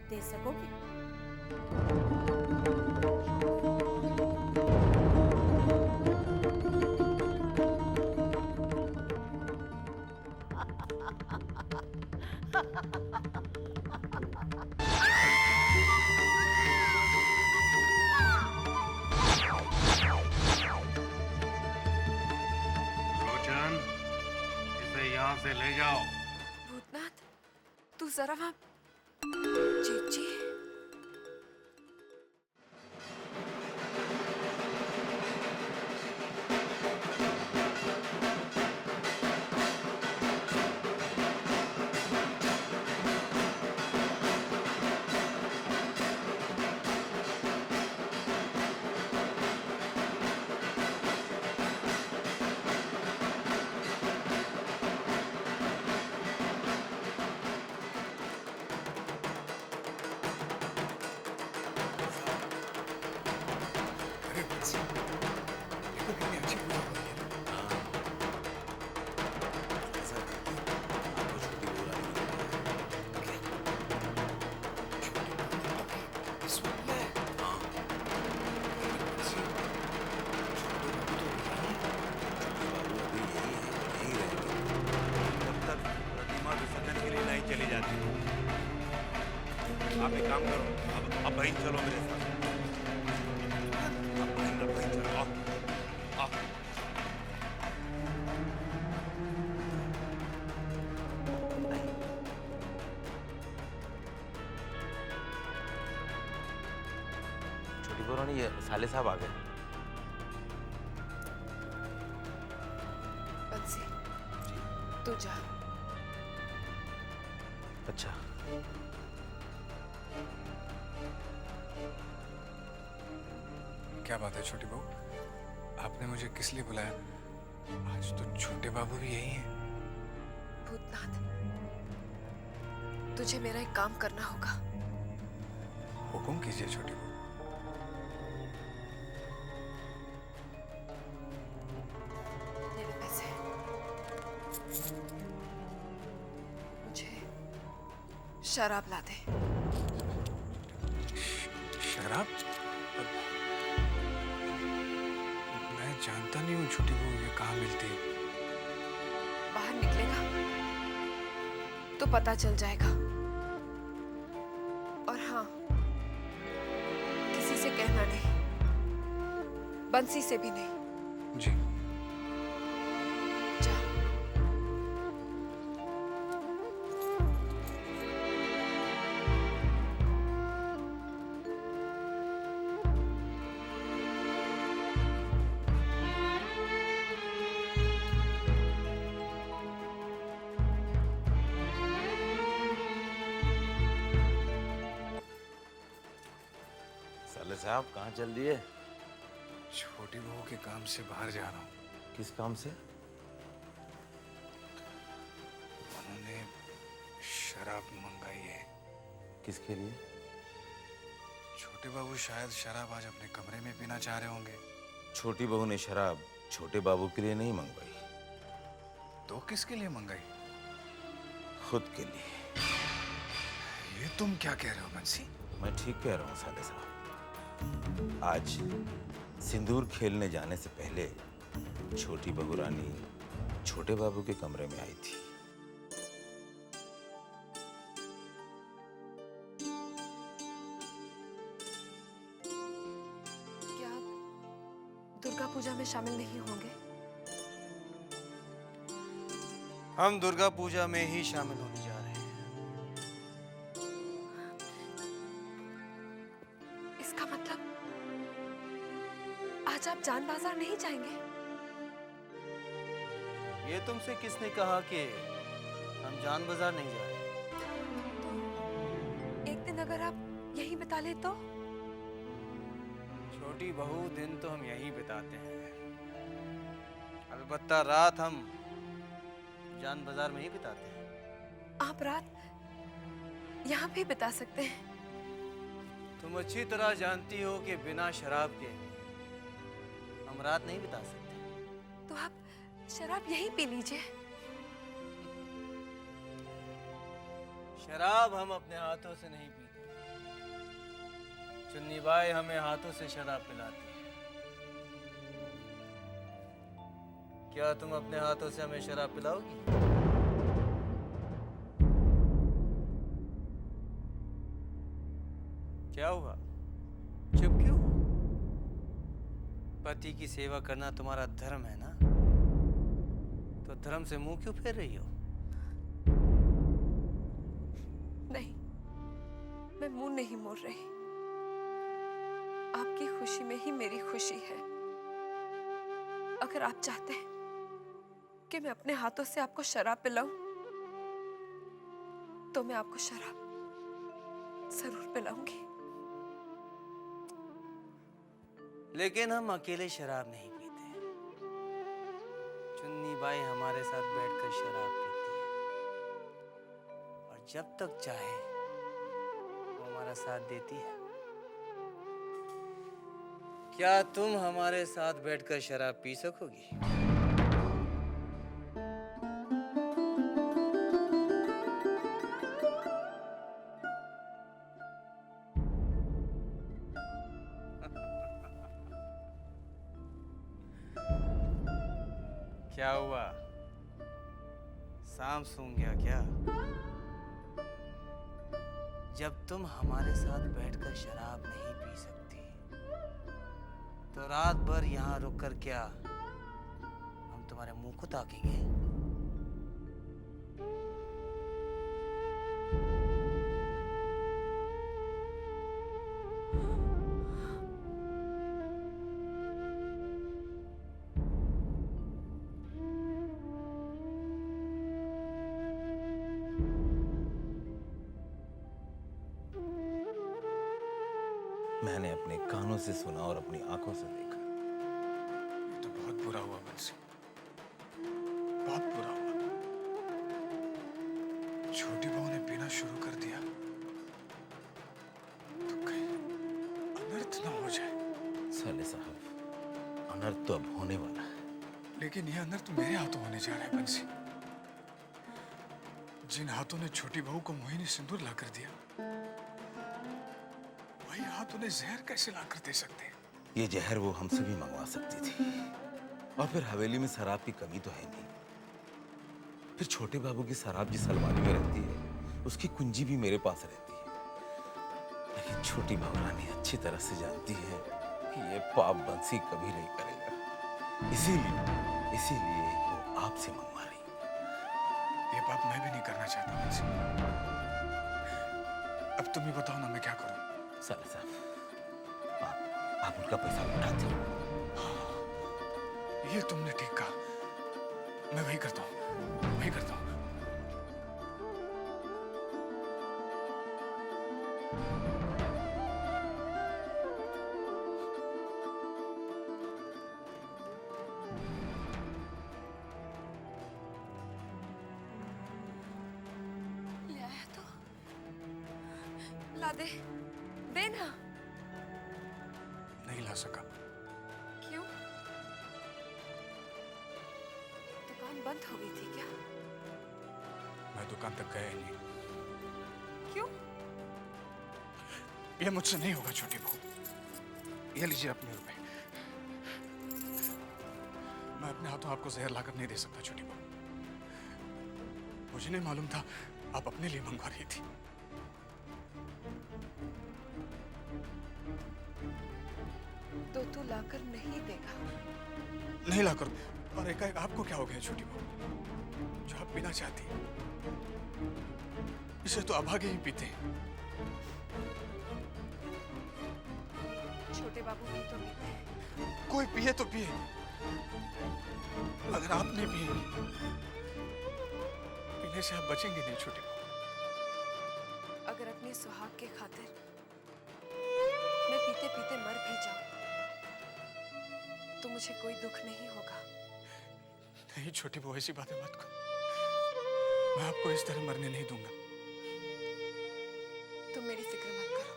दे सकोगे? लोचन, इसे यहाँ से ले जाओ। भूतनाथ, तू जरा वहां। चीची, अरे बंसी, देखो कितनी अच्छी पूजा हो रही है। ऐसा करके आपको छोटी बहू रानी को बुलाया। क्या? छोटी बहू अभी इस वक्त में? हाँ, अरे बंसी, छोटे बाबू तो यही हैं। छोटी बहू अभी यही है, यही रहेंगे जब तक प्रतिमा विसर्जन के लिए नहीं चली जाती। आप एक काम करो, अब वहीं चलो मेरे साथ। अब वहीं चलो, आओ, आओ। नहीं, छोटी बहू रानी, ये साले साहब आ गए। बंसी, तू जा। अच्छा, क्या बात है छोटी बहू, आपने मुझे किस लिए बुलाया? आज तो छोटे बाबू भी यही हैं। भूतनाथ, तुझे मेरा एक काम करना होगा। हुकुम कीजिए छोटी बहू। मेरे पैसे मुझे शराब ला दे। शराब? मैं जानता नहीं हूँ छोटी बहू, ये कहाँ मिलती है? बाहर निकलेगा तो पता चल जाएगा। और हाँ, किसी से कहना नहीं, बंसी से भी नहीं। जी। जा। साले साहब कहाँ चल दिए? छोटी बहू के काम से बाहर जा रहा हूँ। किस काम से? उन्होंने शराब मंगाई है। किसके लिए? छोटे बाबू शायद शराब आज अपने कमरे में पीना चाह रहे होंगे। छोटी बहू ने शराब छोटे बाबू के लिए नहीं मंगवाई, तो किसके लिए मंगाई? खुद के लिए। ये तुम क्या कह रहे हो बंसी? मैं ठीक कह रहा हूँ साले साहब। आज सिंदूर खेलने जाने से पहले छोटी बहू रानी छोटे बाबू के कमरे में आई थी। क्या आप दुर्गा पूजा में शामिल नहीं होंगे? हम दुर्गा पूजा में ही शामिल होने जा रहे हैं। इसका मतलब आज आप जान बाजार नहीं जाएंगे? ये तुमसे किसने कहा कि हम जान बाजार नहीं जा रहे? तो एक दिन अगर आप यहीं बिता ले तो? छोटी बहू, दिन तो हम यहीं बिताते हैं, अलबत्ता रात हम जान बाजार में ही बिताते हैं। आप रात यहाँ भी बिता सकते हैं। तुम अच्छी तरह जानती हो कि बिना शराब के हम रात नहीं बिता सकते। तो आप शराब यहीं पी लीजिए। शराब हम अपने हाथों से नहीं पीते, चुन्नी बाई हमें हाथों से शराब पिलाती है। क्या तुम अपने हाथों से हमें शराब पिलाओगी? क्या हुआ? चुप क्यों? पति की सेवा करना तुम्हारा धर्म है ना, तो धर्म से मुंह क्यों फेर रही हो? नहीं, मैं मुंह नहीं मोड़ रही। आपकी खुशी में ही मेरी खुशी है। अगर आप चाहते हैं कि मैं अपने हाथों से आपको शराब पिलाऊं, तो मैं आपको शराब जरूर पिलाऊंगी। लेकिन हम अकेले शराब नहीं पीते। चुन्नी बाई हमारे साथ बैठकर शराब पीती है और जब तक चाहे वो हमारा साथ देती है। क्या तुम हमारे साथ बैठकर शराब पी सकोगी? क्या हुआ? सांप सूंघ गया क्या? जब तुम हमारे साथ बैठकर शराब नहीं पी सकती, तो रात भर यहाँ रुककर क्या हम तुम्हारे मुंह को ताकेंगे? मैंने अपने कानों से सुना और अपनी आंखों से देखा। ये तो बहुत बुरा हुआ बंसी, बहुत बुरा हुआ। छोटी बहू ने पीना शुरू कर दिया तो कहीं अनर्थ ना हो जाए। साले साहब, अनर्थ तो अब होने वाला है। लेकिन यह अनर्थ मेरे हाथों होने जा रहा है बंसी। जिन हाथों ने छोटी बहू को मोहिनी सिंदूर ला कर दिया, वही हाथ उन्हें जहर कैसे ला कर दे सकते हैं? ये जहर वो हमसे भी मंगवा सकती थी। और फिर हवेली में शराब की कमी तो है नहीं। फिर छोटे बाबू की शराब जिस अलमारी में रहती है, उसकी कुंजी भी मेरे पास रहती है। लेकिन छोटी बहुरानी अच्छी तरह से जानती है कि ये पाप बंसी कभी नहीं करेगा। इसीलिए वो आपसे मंगवा रही। ये पाप मैं भी नहीं करना चाहता बंसी। अब तुम ही बताओ ना, मैं क्या करूं? साले साहब, आप उनका पैसा लौटाते हो। ये तुमने ठीक कहा। मैं वही करता हूँ, वही करता हूँ। ले आया तो ला दे, दे ना। नहीं ला सका। क्यों? दुकान बंद हो गई थी क्या? मैं दुकान तक गया ही नहीं। क्यों? ये मुझसे नहीं होगा छोटी बहू। ये लीजिए अपने रुपए। मैं अपने हाथों आपको जहर लाकर नहीं दे सकता छोटी बहू। मुझे नहीं मालूम था आप अपने लिए मंगवा रही थी। तो तू लाकर नहीं देगा? नहीं लाकर। और एकाएक आपको क्या हो गया छोटी बहू, जो आप पीना चाहती हैं? इसे तो अभागे ही पीते हैं। छोटे बाबू भी तो पीते हैं। कोई पिए तो पिए, अगर आप नहीं पिएंगी, पीने से आप बचेंगे नहीं छोटी बहू। अगर अपने सुहाग के खातिर मैं पीते पीते मर भी जाऊं, तो मुझे कोई दुख नहीं होगा। नहीं छोटी बहू, ऐसी बातें मत करो। मैं आपको इस तरह मरने नहीं दूंगा। तुम मेरी फिक्र मत करो,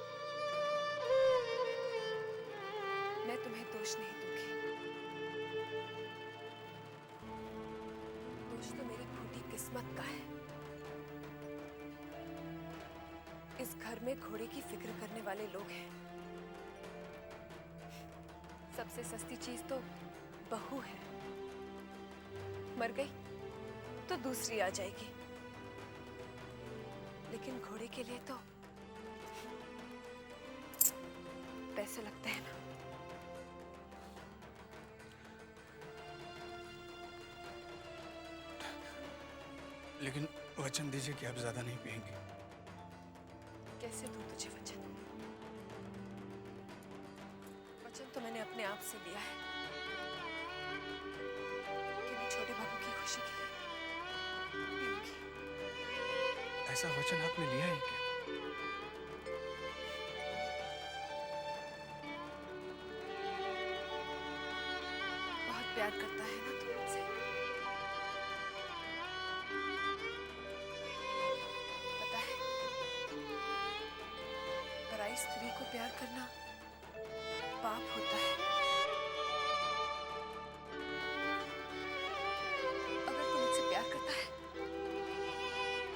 मैं तुम्हें दोष नहीं दूंगी। दोष तो मेरी फूटी किस्मत का है। इस घर में घोड़े की फिक्र करने वाले लोग हैं, सबसे सस्ती चीज तो बहू है। मर गई तो दूसरी आ जाएगी, लेकिन घोड़े के लिए तो पैसे लगते हैं ना। लेकिन वचन दीजिए कि आप ज्यादा नहीं पिएंगे। कैसे दूं तुझे वचन? वचन तो मैंने अपने आप से लिया है कि मैं छोटे बाबू की खुशी के लिए पीऊंगी। ऐसा वचन आपने लिया है क्या? बहुत प्यार करता है ना तू मुझसे। पता है, पराई स्त्री को प्यार करना पाप होता है। अगर तू मुझसे प्यार करता है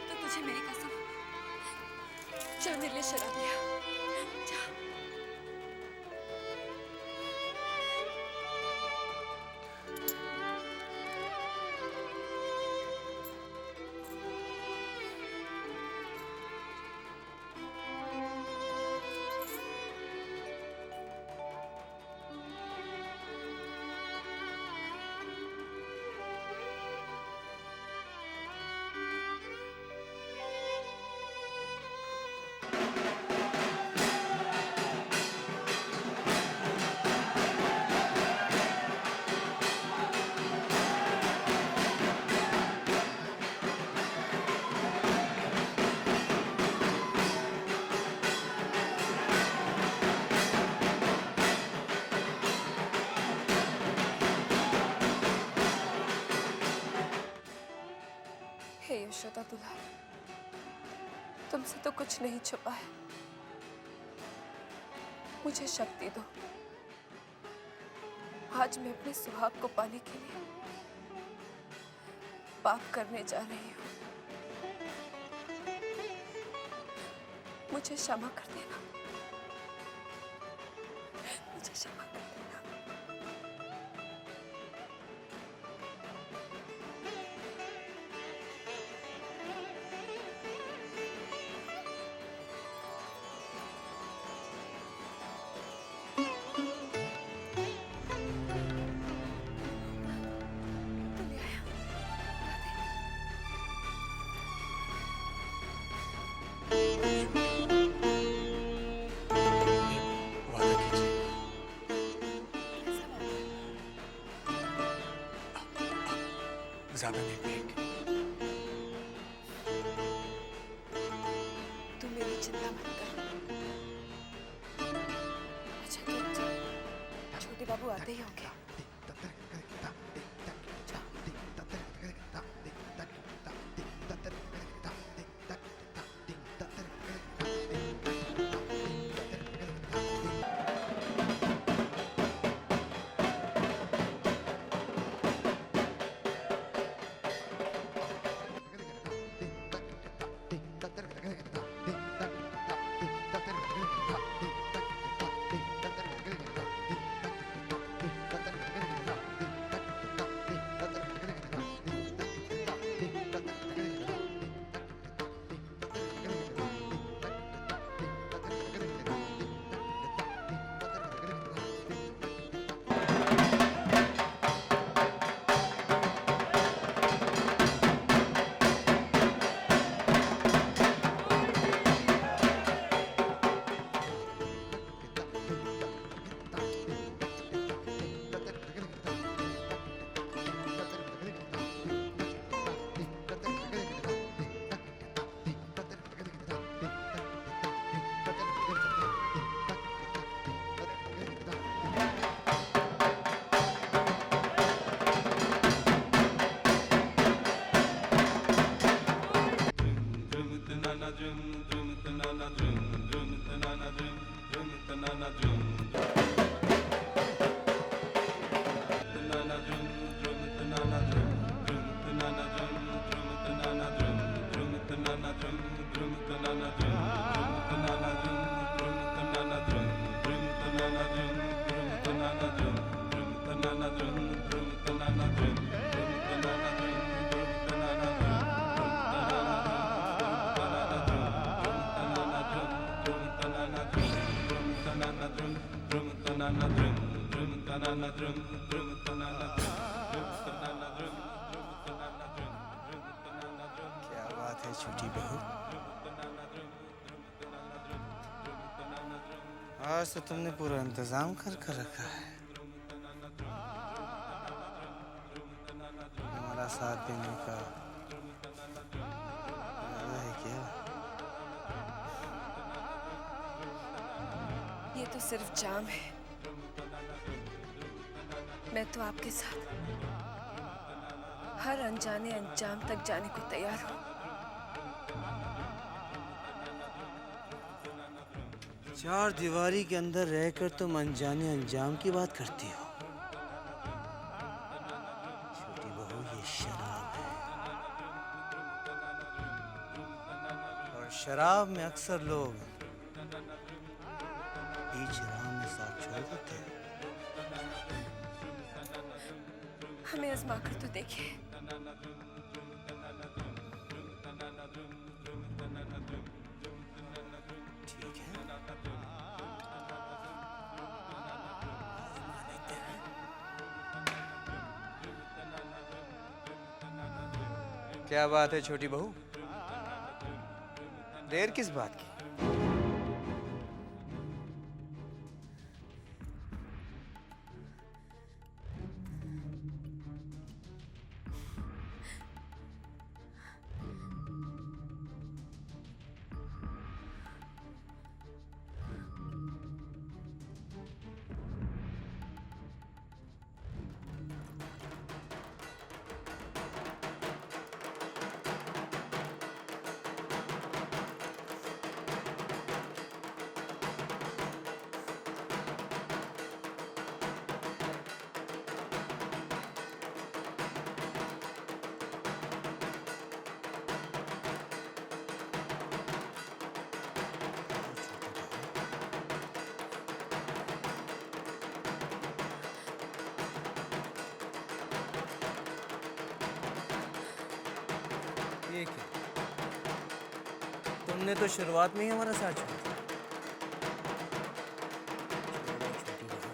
तो तुझे मेरी कसम, चल मेरे लिए शराब ले आ। जा। हे यशोदा दुल्हा, तुमसे तो कुछ नहीं छुपा है। मुझे शक्ति दो। आज मैं अपने सुहाग को पाने के लिए पाप करने जा रही हूँ। मुझे क्षमा कर देना। मुझे क्षमा कर देना। वादा कीजिए। ज्यादा नहीं पिएंगे। तू मेरी चिंता मत कर। अच्छा तो छोटे बाबू आते ही होंगे। Drum क्या बात है छोटी बहू, आज तो तुमने पूरा इंतजाम कर रखा है हमारा साथ देने का। इरादा है क्या? ये तो सिर्फ जाम है। मैं तो आपके साथ हर अनजाने अंजाम तक जाने को तैयार हूँ। चार दीवारी के अंदर रहकर तुम अनजाने अंजाम की बात करती हो। छोटी बहू, ये शराब है और शराब में अक्सर लोग बीच राह में साथ छोड़ देते हैं। हमें आजमा कर तो देखिए। ठीक है, आजमा लेते हैं। क्या बात है छोटी बहू, देर किस बात की? ये क्या? तुमने तो शुरुआत में ही हमारा साथ छोड़ा था। छोटी बहू,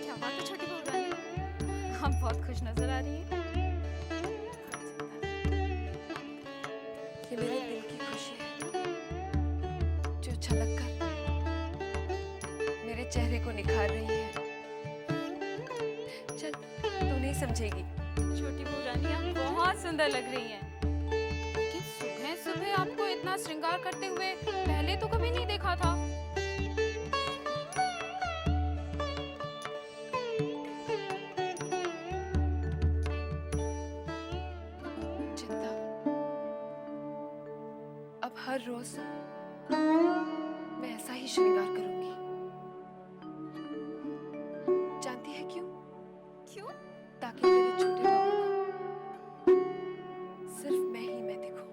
क्या बात है छोटी बहू रानी, हम बहुत खुश नजर आ रही हैं। ये मेरे दिल की खुशी है जो छलक कर मेरे चेहरे को निखार रही है। चल, तू नहीं समझेगी। छोटी बहू रानी, आप बहुत सुंदर लग रही हैं। लेकिन सुबह सुबह आपको इतना श्रृंगार करते हुए पहले तो कभी नहीं देखा था। चिंता, अब हर रोज मैं ऐसा ही श्रृंगार करूंगी। जानती है क्यों? क्यों? ताकि तेरे छोटे बाबू को सिर्फ मैं दिखूं।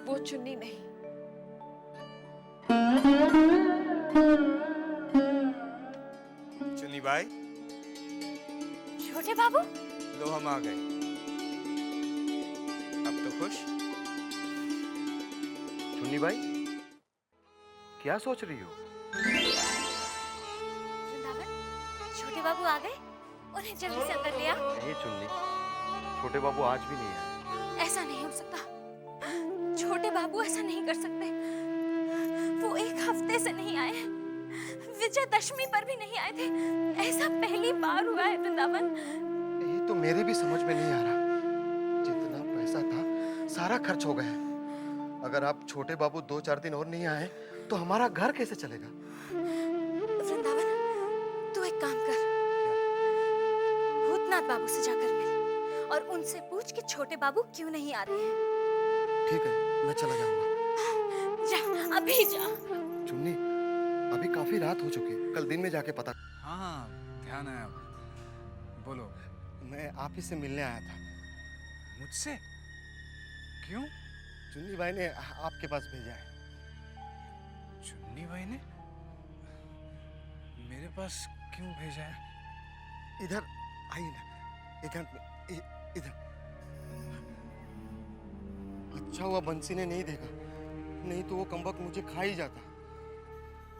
वो चुन्नी नहीं। चुन्नी भाई, छोटे बाबू, लो हम आ गए। अब तो खुश? चुन्नी भाई, क्या सोच रही हो? वृंदावन, छोटे बाबू आ गए, उन्हें जल्दी से अंदर ले आ। नहीं चुन्नी, छोटे बाबू आज भी नहीं आए। ऐसा नहीं हो सकता, छोटे बाबू ऐसा नहीं कर सकते। वो एक हफ्ते से नहीं आए, विजयदशमी पर भी नहीं आए थे। ऐसा पहली बार हुआ है वृंदावन। ये तो मेरे भी समझ में नहीं आ रहा। जितना पैसा था सारा खर्च हो गया है। अगर आप छोटे बाबू 2-4 दिन और नहीं आए तो हमारा घर कैसे चलेगा? वृंदावन, तू एक काम कर, भूतनाथ बाबू से जाकर मिल और उनसे पूछ कि छोटे बाबू क्यों नहीं आ रहे हैं। ठीक है, मैं चला जाऊंगा। जा, अभी जा। चुन्नी, अभी काफी रात हो चुकी है, कल दिन में जाके पता। हाँ हाँ, ध्यान है अब। बोलो। मैं आप ही से मिलने आया था। मुझसे? क्यों? चुन्नी भाई ने आपके पास भेजा है। चुन्नी भाई ने मेरे पास क्यों भेजा है? इधर आइए ना, इधर। अच्छा हुआ बंसी ने नहीं देखा, नहीं तो वो कमबख्त मुझे खा ही जाता।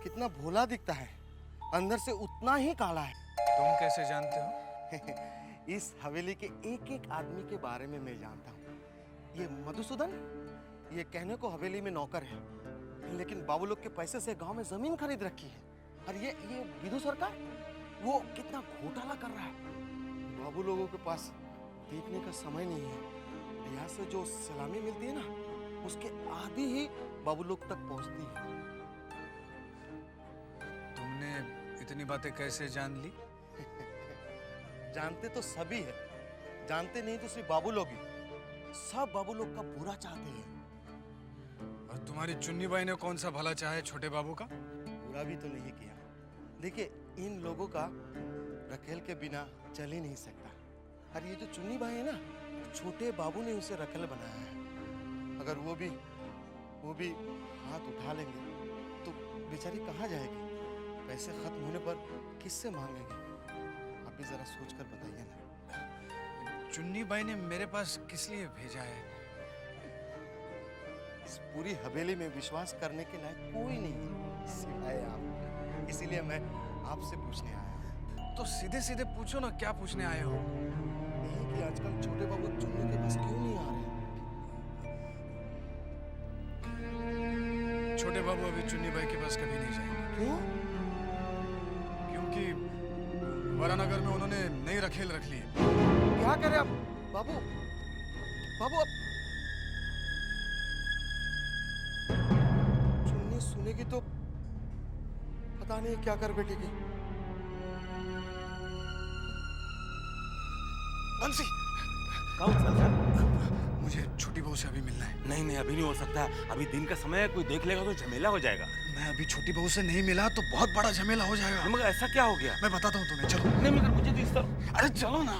कितना भोला दिखता है, अंदर से उतना ही काला है। तुम कैसे जानते हो? इस हवेली के एक एक आदमी के बारे में मैं जानता हूँ। ये मधुसूदन, ये कहने को हवेली में नौकर है, लेकिन बाबू लोग के पैसे से गांव में जमीन खरीद रखी है। और ये विधु सरकार, वो कितना घोटाला कर रहा है। बाबू लोगों के पास देखने का समय नहीं है। यहाँ से जो सलामी मिलती है ना, उसके आधी ही बाबू लोग तक पहुँचती है। तुमने इतनी बातें कैसे जान ली? जानते तो सभी है, जानते नहीं तो सिर्फ बाबू लोग ही। सब बाबू लोग का बुरा चाहते हैं। और तुम्हारी चुन्नी बाई ने कौन सा भला चाहा है छोटे बाबू का? बुरा भी तो नहीं किया। देखिए, इन लोगों का रखेल के बिना चल ही नहीं सकता। और ये जो चुन्नी भाई है ना, छोटे बाबू ने उसे रखेल बनाया है। अगर वो भी हाथ उठा लेंगे तो बेचारी कहाँ जाएगी? पैसे खत्म होने पर किससे मांगेंगे? आप भी जरा सोच कर बताइए ना। चुन्नी बाई ने मेरे पास किस लिए भेजा है? इस पूरी हवेली में विश्वास करने के लायक कोई नहीं है सिवाय आप। इसीलिए मैं आपसे पूछने आया हूँ। तो सीधे सीधे पूछो ना, क्या पूछने आए हो? यही कि आजकल छोटे बाबू चुन्नी के पास क्यों नहीं आ रहे? छोटे बाबू अभी चुन्नी बाई के पास कभी नहीं जाएंगे। क्यों? क्योंकि वरानगर में उन्होंने नई रखेल रख ली है। क्या करें अब? बाबू अब चुन्नी सुनेगी तो पता नहीं क्या कर बैठेगी। बंसी, कौन सा? मुझे छोटी बहू से अभी मिलना है। नहीं, अभी नहीं हो सकता। अभी दिन का समय है, कोई देख लेगा तो झमेला हो जाएगा। मैं अभी छोटी बहू से नहीं मिला तो बहुत बड़ा झमेला हो जाएगा। मगर ऐसा क्या हो गया? मैं बताता हूँ तुम्हें, चलो। नहीं, मगर मुझे तो इस तरह। अरे चलो ना।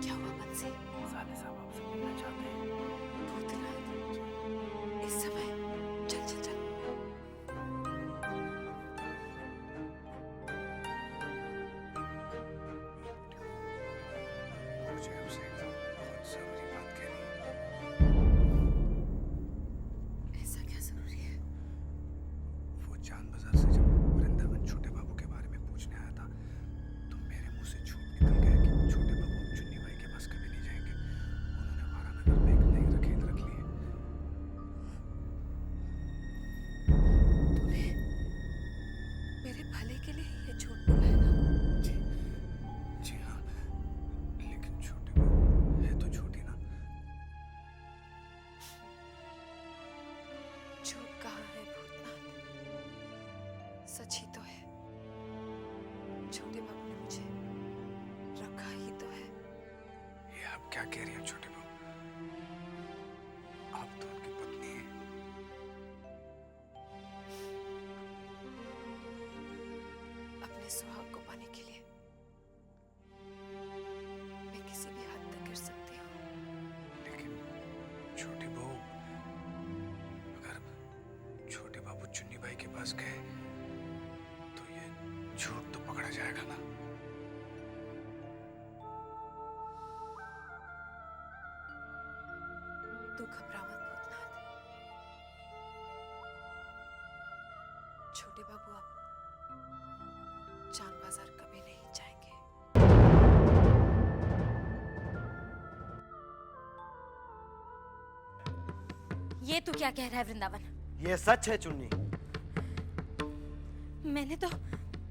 क्या हुआ बंसी? साले साहब आपसे मिलना चाहते हैं। भूतनाथ, इस समय चल। मुझे उसे एकदम बहुत जरूरी बात कहनी है। ऐसा क्या जरूरी है? वो चांद बाजार से जब वृंदावन छोटे बाबू के बारे में पूछने आया था तो मेरे मुंह से झूठ निकल गया कि छोटे बाबू चुन्नी बाई के पास कभी नहीं जाएंगे। उन्होंने वारानगर में एक नई रखेल रख ली है। तूने मेरे भले के लिए ये झूठ बोला है ना? जी हाँ, लेकिन छोटी बहू है तो छोटी ना। झूठ कहाँ है भूतनाथ? सच ही तो है। छोटे बाबू ने मुझे रखा ही तो है। ये आप क्या कह रही हैं छोटी बहू? आप तो उनकी पत्नी हैं। अपने सुहाग को पाने के लिए मैं किसी भी हद तक गिर सकती हूँ। लेकिन छोटी बहू, अगर छोटे बाबू चुन्नी बाई के पास गए तो ये झूठ तो पकड़ा जाएगा ना। तू घबरा मत भूतनाथ। छोटे बाबू आप चांद बाजार कभी नहीं जाएंगे। ये तू क्या कह रहा है वृंदावन? ये सच है चुन्नी। मैंने तो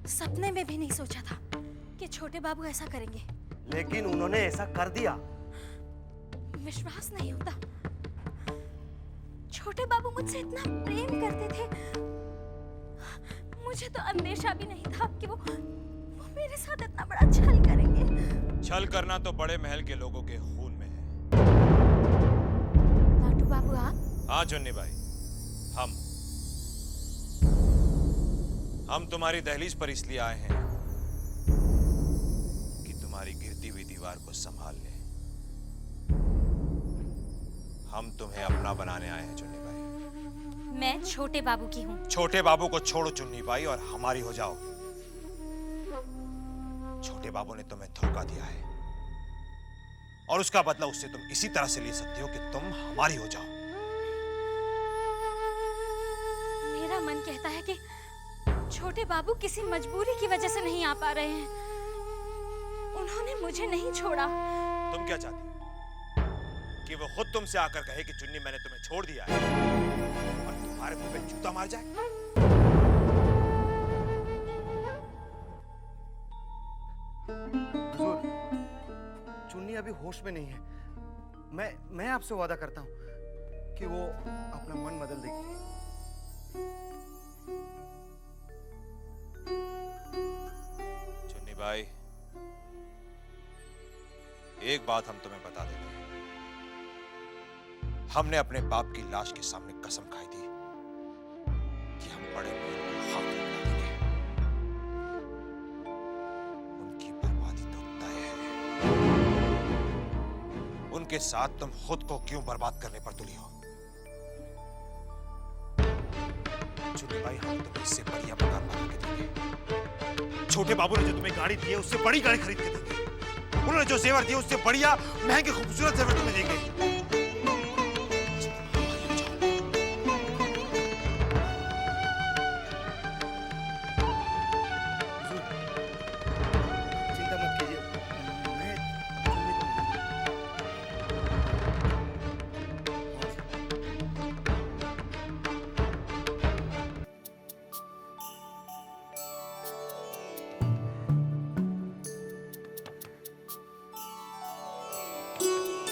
सपने में भी नहीं सोचा था कि छोटे बाबू ऐसा करेंगे। लेकिन उन्होंने ऐसा कर दिया। विश्वास नहीं होता। छोटे बाबू मुझसे इतना प्रेम करते थे, मुझे तो अंदेशा भी नहीं था कि वो मेरे साथ इतना बड़ा छल करेंगे। छल करना तो बड़े महल के लोगों के खून में है। लाटू बाबू आप? हाँ चुन्नी भाई, हम तुम्हारी दहलीज पर इसलिए आए हैं कि तुम्हारी गिरती हुई दीवार को संभाल ले। हम तुम्हें अपना बनाने आए हैं चुन्नी भाई। मैं छोटे बाबू की हूँ। छोटे बाबू को छोड़ो चुन्नी भाई और हमारी हो जाओ। छोटे बाबू ने तुम्हें धोखा दिया है और उसका बदला उससे तुम इसी तरह से ले सकते हो कि तुम हमारी हो जाओ। मेरा मन कहता है कि छोटे बाबू किसी मजबूरी की वजह से नहीं आ पा रहे हैं। उन्होंने मुझे नहीं छोड़ा। तुम क्या चाहती हो? कि वो खुद तुमसे आकर कहे कि चुन्नी मैंने तुम्हें छोड़ दिया है और तुम्हारे मुंह पे जूता मार जाए? हुजूर, चुन्नी अभी होश में नहीं है। मैं आपसे वादा करता हूँ कि वो अपना मन बदल देगी। चुन्नी भाई, एक बात हम तुम्हें बता देते हैं। हमने अपने बाप की लाश के सामने कसम खाई थी कि हम बड़े महल को खाक में मिला देंगे। उनकी बर्बादी तो तय है। उनके साथ तुम खुद को क्यों बर्बाद करने पर तुली हो? चुन्नी भाई, हम तुम्हें इससे बढ़िया मकान बना के देंगे। छोटे बाबू ने जो तुम्हें गाड़ी दी है उससे बड़ी गाड़ी खरीद के देंगे। उन्होंने जो जेवर दिए उससे बढ़िया महंगे खूबसूरत जेवर तुम्हें देंगे। चिंता मत कीजिए, मैं चुन्नी को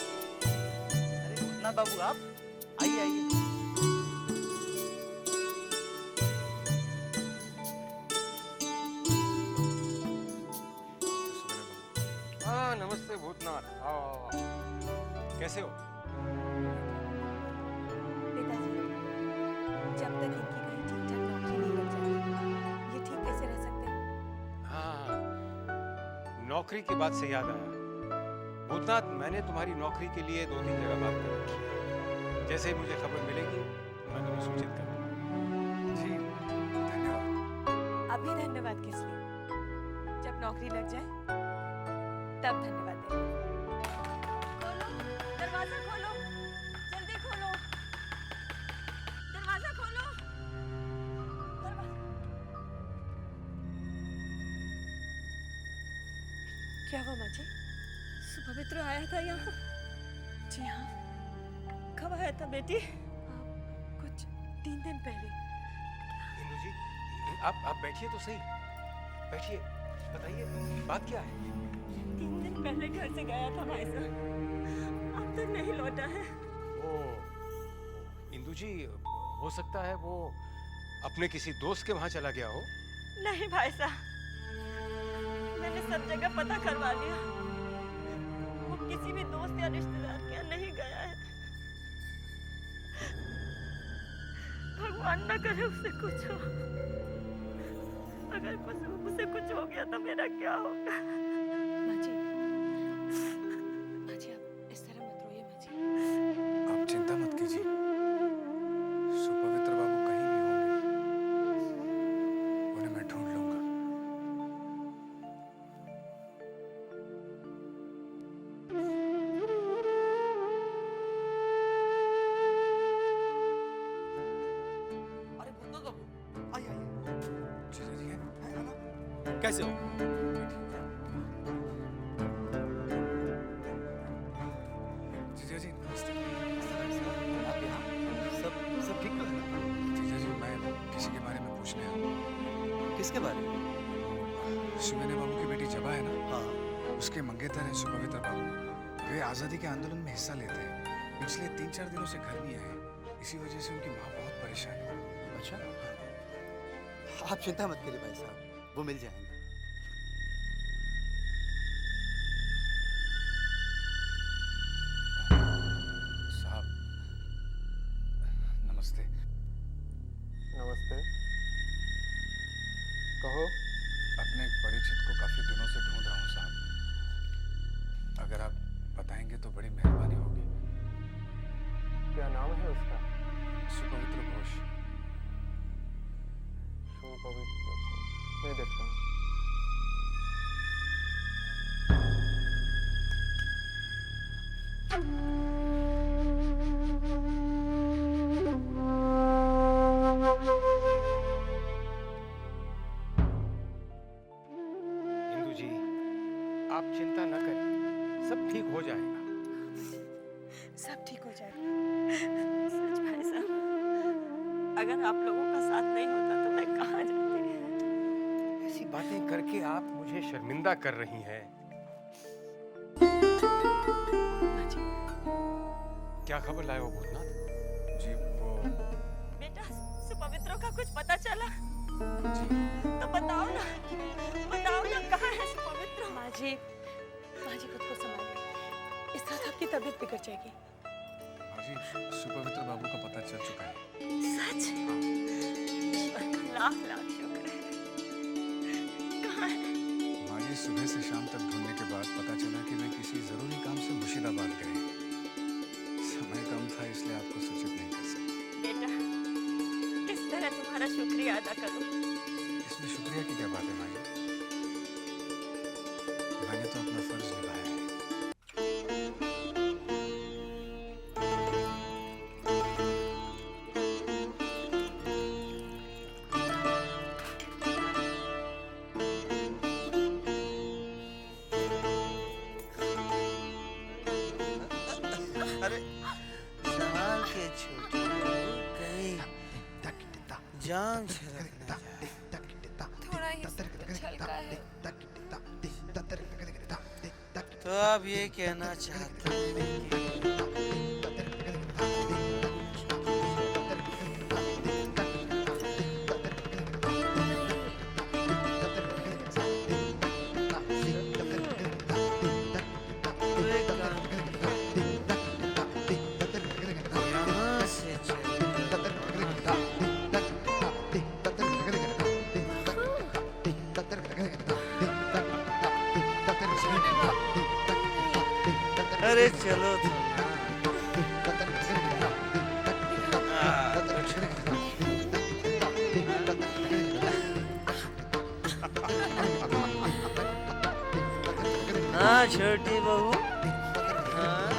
अरे भूतनाथ बाबू, आप आइए आइए। हाँ नमस्ते भूतनाथ, आओ आओ आओ। कैसे हो? पिताजी, जब तक इनकी कहीं ठीक-ठाक नौकरी नहीं लग जाती, ये ठीक कैसे रह सकते हैं? हाँ, नौकरी की बात से याद आया। भूतनाथ, मैंने तुम्हारी नौकरी के लिए 2-3 जगह बात कर रखी है। जैसे ही मुझे खबर मिलेगी मैं तुम्हें सूचित कर दूंगा। जी धन्यवाद। अभी धन्यवाद किस लिए? जब नौकरी लग जाए तब धन्यवाद देंगे। खोलो, दरवाजा खोलो, जल्दी खोलो, दरवाजा खोलो, क्या हुआ माँ जी? सुपवित्र आया था यहाँ? जी हाँ। कब आया था बेटी? कुछ 3 दिन पहले। इंदु जी, आप बैठिए तो सही। बैठिए, बताइए बात क्या है? 3 दिन पहले घर से गया था भाई साहब, अब तक नहीं लौटा है। ओ, इंदु जी, हो सकता है वो अपने किसी दोस्त के वहां चला गया हो। नहीं भाई साहब, मैंने सब जगह पता करवा लिया, वो किसी भी दोस्त या रिश्तेदार के यहाँ नहीं गया है। भगवान न करे उसे कुछ हो। अगर उसे कुछ हो गया तो मेरा क्या होगा? माँ जी, आप इस तरह मत रोइए माँ जी। आप चिंता मत कीजिए, सुपवित्र बाबू कहीं भी होंगे, उन्हें मैं ढूंढ लूंगा। अरे भूतनाथ बाबू, आइए आइए। कैसे हो? जीजा जी नमस्ते। आप यहाँ सब ठीक तो है? जीजा जी मैं किसी के बारे में पूछने आया हूँ। किसके बारे में? सुमैने बाबू की बेटी जबा है ना, हाँ, उसके मंगेतर हैं सुपवित्र बाबू। वे आज़ादी के आंदोलन में हिस्सा लेते हैं। पिछले 3-4 दिनों से घर नहीं आए। इसी वजह से उनकी माँ बहुत परेशान है। अच्छा। आप चिंता मत करिए भाई साहब, वो मिल जाएंगे। साहब नमस्ते। नमस्ते। कहो। अपने एक परिचित को काफी दिनों से ढूंढ रहा हूँ साहब। अगर आप बताएंगे तो बड़ी मेहरबानी होगी। क्या नाम है उसका? सुपवित्र घोष। सुपवित्र। मैं देखता हूँ। इंदु जी, आप चिंता न करें, सब ठीक हो जाएगा। सब ठीक हो जाएगा। सच भाई साहब, अगर आप लोगों का साथ नहीं होता तो मैं कहाँ जाती। ऐसी बातें करके आप मुझे शर्मिंदा कर रही हैं। क्या खबर लाए हो भूतनाथ? जी वो बेटा सुपवित्रों का कुछ पता चला? जी तो बताओ ना कहाँ है सुपवित्र? माँ जी खुद को संभालिए, इस तरह आपकी तबीयत बिगड़ जाएगी। जी सुपवित्र बाबू का पता चल चुका है। सच? ईश्वर का लाख लाख शुक्र है। कहाँ है? माँ जी सुबह से शाम तक ढूंढने के बाद पता चला कि वे किसी जरूरी काम से मुर्शिदाबाद गए। समय कम था इसलिए आपको सूचित नहीं कर सके। बेटा किस तरह तुम्हारा शुक्रिया अदा करूं? इसमें शुक्रिया की क्या बात है माँ जी? मैंने तो अपना फर्ज निभाया है। अरे संभाल के छोटी कहीं जान छिड़क न जाए। थोड़ा ही छलका है। तो आप ये कहना चाहते हैं कि यहाँ से अरे चलो तो हाँ छोटी बहू हाँ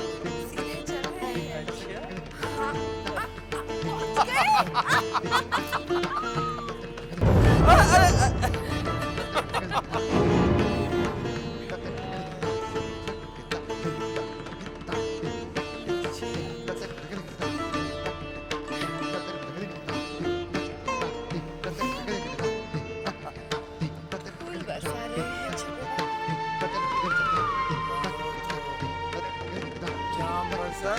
जाम बरसा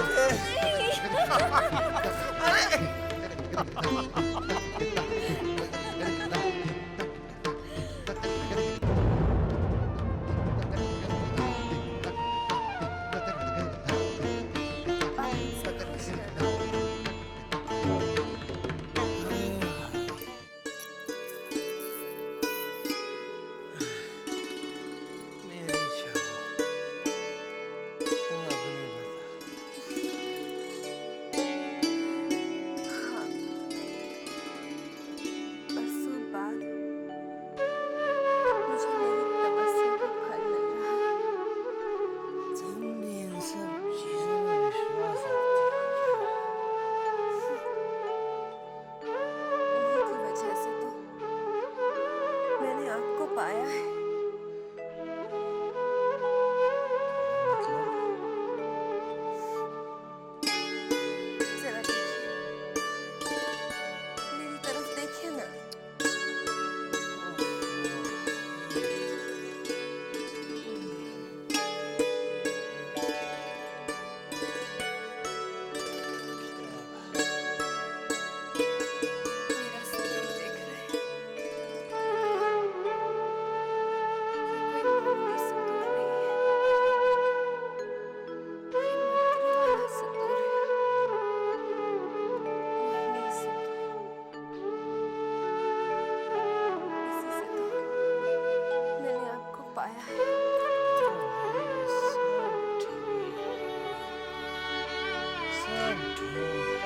मेरी छाव तू अपनी बता। 1 2